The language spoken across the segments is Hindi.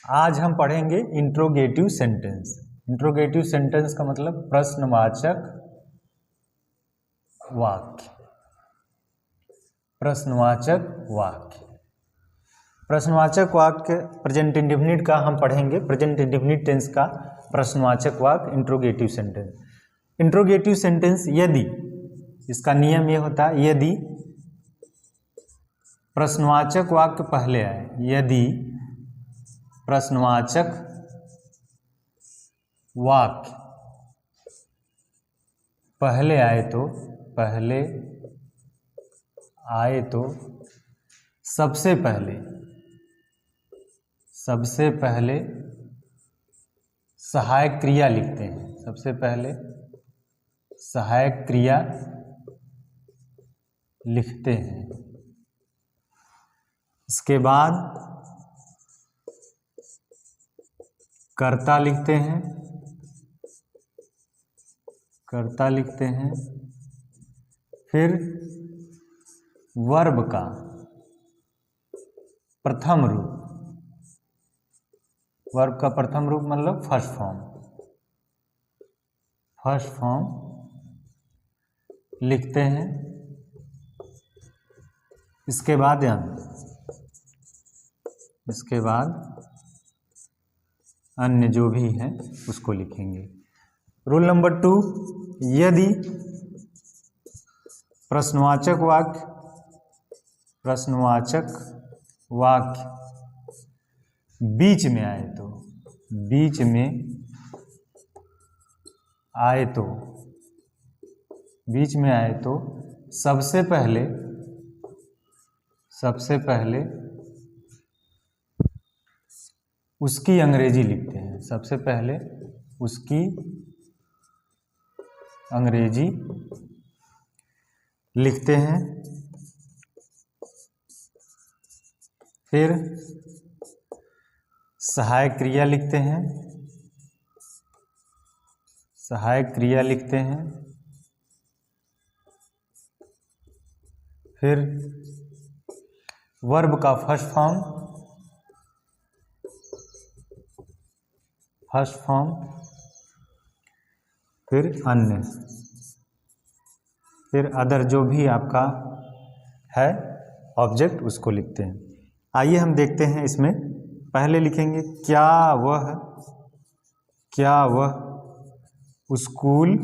आज हम पढ़ेंगे इंट्रोगेटिव सेंटेंस। इंट्रोगेटिव सेंटेंस का मतलब प्रश्नवाचक वाक्य। प्रश्नवाचक वाक्य। प्रश्नवाचक वाक्य प्रेजेंट इंडेफिनिट का हम पढ़ेंगे। प्रेजेंट इंडेफिनिट टेंस का प्रश्नवाचक वाक्य इंट्रोगेटिव सेंटेंस। इंट्रोगेटिव सेंटेंस यदि, इसका नियम ये होता है यदि प्रश्नवाचक वाक्य पहले आए, यदि प्रश्नवाचक वाक्य पहले आए तो सबसे पहले सहायक क्रिया लिखते हैं। सबसे पहले सहायक क्रिया लिखते हैं। इसके बाद कर्ता लिखते हैं। फिर वर्ब का प्रथम रूप मतलब फर्स्ट फॉर्म लिखते हैं। इसके बाद अन्य जो भी है उसको लिखेंगे। रूल नंबर 2, यदि प्रश्नवाचक वाक्य बीच में आए तो सबसे पहले उसकी अंग्रेजी लिखते हैं। सबसे पहले उसकी अंग्रेजी लिखते हैं। फिर सहायक क्रिया लिखते हैं। फिर वर्ब का फर्स्ट फॉर्म, फिर अन्य, फिर अदर जो भी आपका है ऑब्जेक्ट उसको लिखते हैं। आइए हम देखते हैं। इसमें पहले लिखेंगे क्या वह स्कूल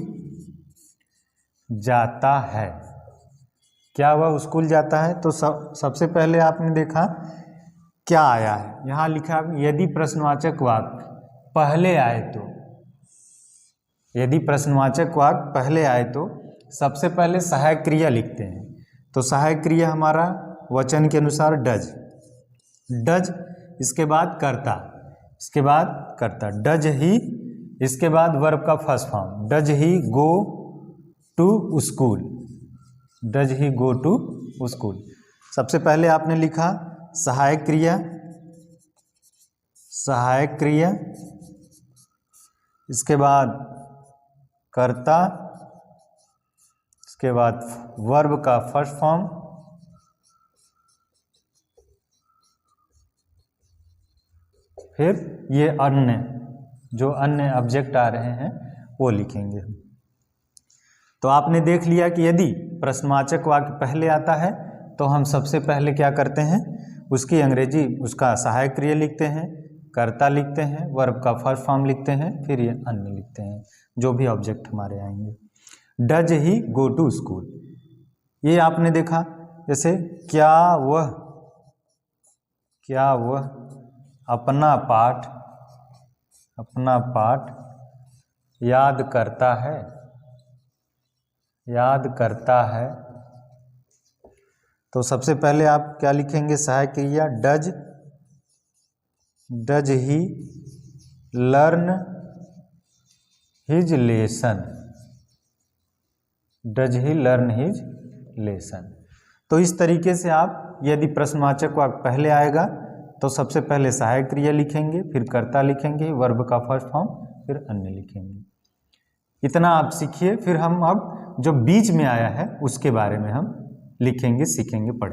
जाता है। क्या वह स्कूल जाता है तो सबसे पहले आपने देखा क्या आया है। यहाँ लिखा यदि प्रश्नवाचक वाक्य पहले आए तो सबसे पहले सहायक क्रिया लिखते हैं। तो सहायक क्रिया हमारा वचन के अनुसार डज, इसके बाद कर्ता, डज ही, इसके बाद वर्ब का first form, does he go to school. सबसे पहले आपने लिखा सहायक क्रिया, इसके बाद कर्ता, इसके बाद वर्ब का फर्स्ट फॉर्म, फिर ये अन्य ऑब्जेक्ट आ रहे हैं वो लिखेंगे। तो आपने देख लिया कि यदि प्रश्नवाचक वाक्य पहले आता है तो हम सबसे पहले क्या करते हैं, उसकी अंग्रेजी, उसका सहायक क्रिया लिखते हैं, कर्ता लिखते हैं, वर्ब का फर्स्ट फॉर्म लिखते हैं, फिर ये अन्य लिखते हैं जो भी ऑब्जेक्ट हमारे आएंगे। Does he go to school, ये आपने देखा। जैसे क्या वह अपना पाठ याद करता है। तो सबसे पहले आप क्या लिखेंगे, सहायक क्रिया does he learn his lesson. तो इस तरीके से आप यदि प्रश्नवाचक वाक्य पहले आएगा तो सबसे पहले सहायक क्रिया लिखेंगे, फिर कर्ता लिखेंगे, वर्ब का फर्स्ट फॉर्म, फिर अन्य लिखेंगे। इतना आप सीखिए। फिर हम अब जो बीच में आया है उसके बारे में हम लिखेंगे, सीखेंगे, पढ़ेंगे।